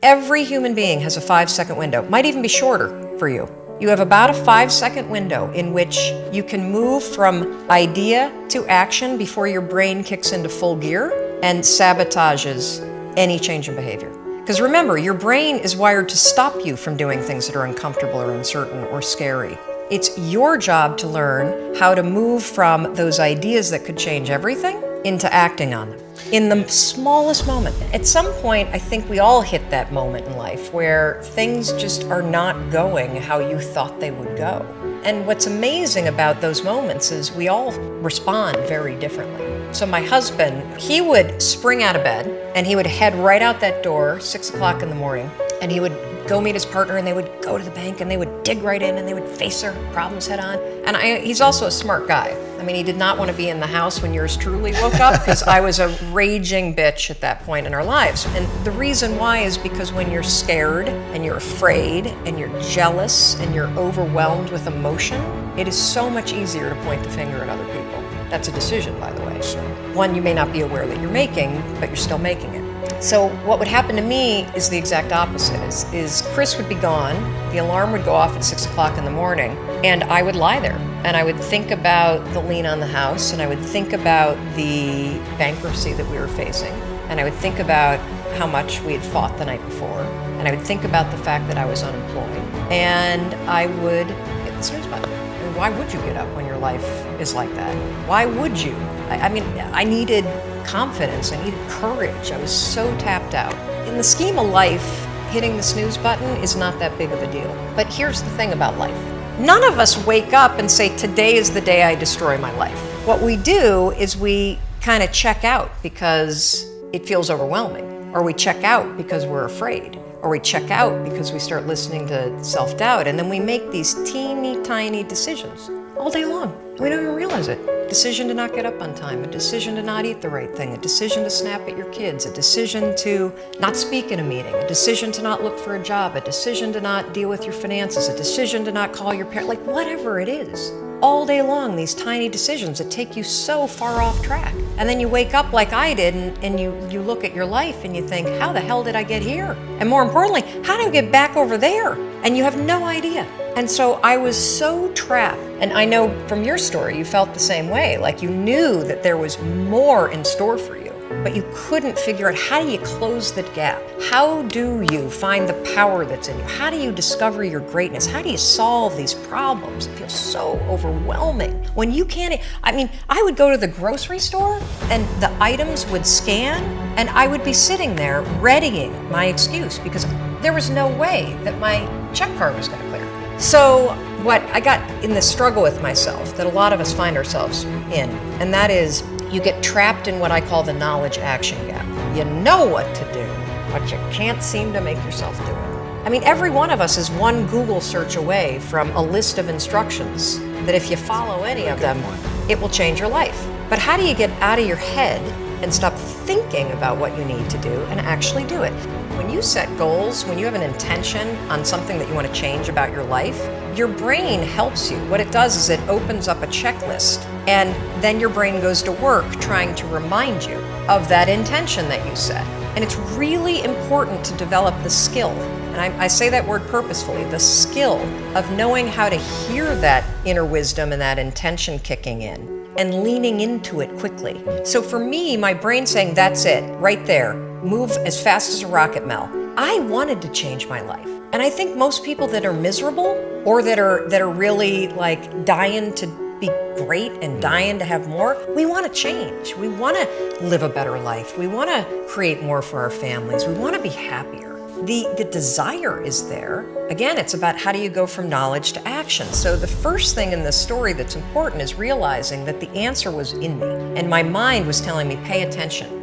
Every human being has a 5-second window, might even be shorter for you. You have about a 5-second window in which you can move from idea to action before your brain kicks into full gear and sabotages any change in behavior. Because remember, your brain is wired to stop you from doing things that are uncomfortable or uncertain or scary. It's your job to learn how to move from those ideas that could change everything into acting on them in the smallest moment. At some point, I think we all hit that moment in life where things just are not going how you thought they would go. And what's amazing about those moments is we all respond very differently. So my husband, he would spring out of bed and he would head right out that door, 6 o'clock in the morning, and he would go meet his partner and they would go to the bank and they would dig right in and they would face their problems head on. And he's also a smart guy. I mean, he did not want to be in the house when yours truly woke up because I was a raging bitch at that point in our lives. And the reason why is because when you're scared and you're afraid and you're jealous and you're overwhelmed with emotion, it is so much easier to point the finger at other people. That's a decision, by the way. So one you may not be aware that you're making, but you're still making it. So what would happen to me is the exact opposite, is Chris would be gone, the alarm would go off at 6 o'clock in the morning, and I would lie there. And I would think about the lien on the house, and I would think about the bankruptcy that we were facing, and I would think about how much we had fought the night before, and I would think about the fact that I was unemployed, and I would hit the snooze button. And why would you get up when your life is like that? Why would you? I mean, I needed confidence, I needed courage. I was so tapped out. In the scheme of life, hitting the snooze button is not that big of a deal. But here's the thing about life. None of us wake up and say, today is the day I destroy my life. What we do is we kind of check out because it feels overwhelming, or we check out because we're afraid, or we check out because we start listening to self-doubt, and then we make these teeny tiny decisions all day long. We don't even realize it. A decision to not get up on time, a decision to not eat the right thing, a decision to snap at your kids, a decision to not speak in a meeting, a decision to not look for a job, a decision to not deal with your finances, a decision to not call your parent, like whatever it is. All day long, these tiny decisions that take you so far off track. And then you wake up like I did and you look at your life and you think, how the hell did I get here? And more importantly, how do I get back over there? And you have no idea. And so I was so trapped. And I know from your story, you felt the same way. Like you knew that there was more in store for you, but you couldn't figure out, how do you close that gap? How do you find the power that's in you? How do you discover your greatness? How do you solve these problems? It feels so overwhelming when you can't. I mean, I would go to the grocery store and the items would scan and I would be sitting there readying my excuse because there was no way that my check card was going to clear. So what I got in this struggle with myself that a lot of us find ourselves in, and that is you get trapped in what I call the knowledge action gap. You know what to do, but you can't seem to make yourself do it. I mean, every one of us is one Google search away from a list of instructions that if you follow any of them, it will change your life. But how do you get out of your head and stop thinking about what you need to do and actually do it? When you set goals, when you have an intention on something that you want to change about your life, your brain helps you. What it does is it opens up a checklist, and then your brain goes to work trying to remind you of that intention that you set. And it's really important to develop the skill, and I say that word purposefully, the skill of knowing how to hear that inner wisdom and that intention kicking in and leaning into it quickly. So for me, my brain saying, that's it, right there, move as fast as a rocket, Mel. I wanted to change my life. And I think most people that are miserable or that are really like dying to be great and dying to have more, we want to change. We want to live a better life. We want to create more for our families. We want to be happier. The desire is there. Again, it's about how do you go from knowledge to action. So the first thing in this story that's important is realizing that the answer was in me. And my mind was telling me, pay attention.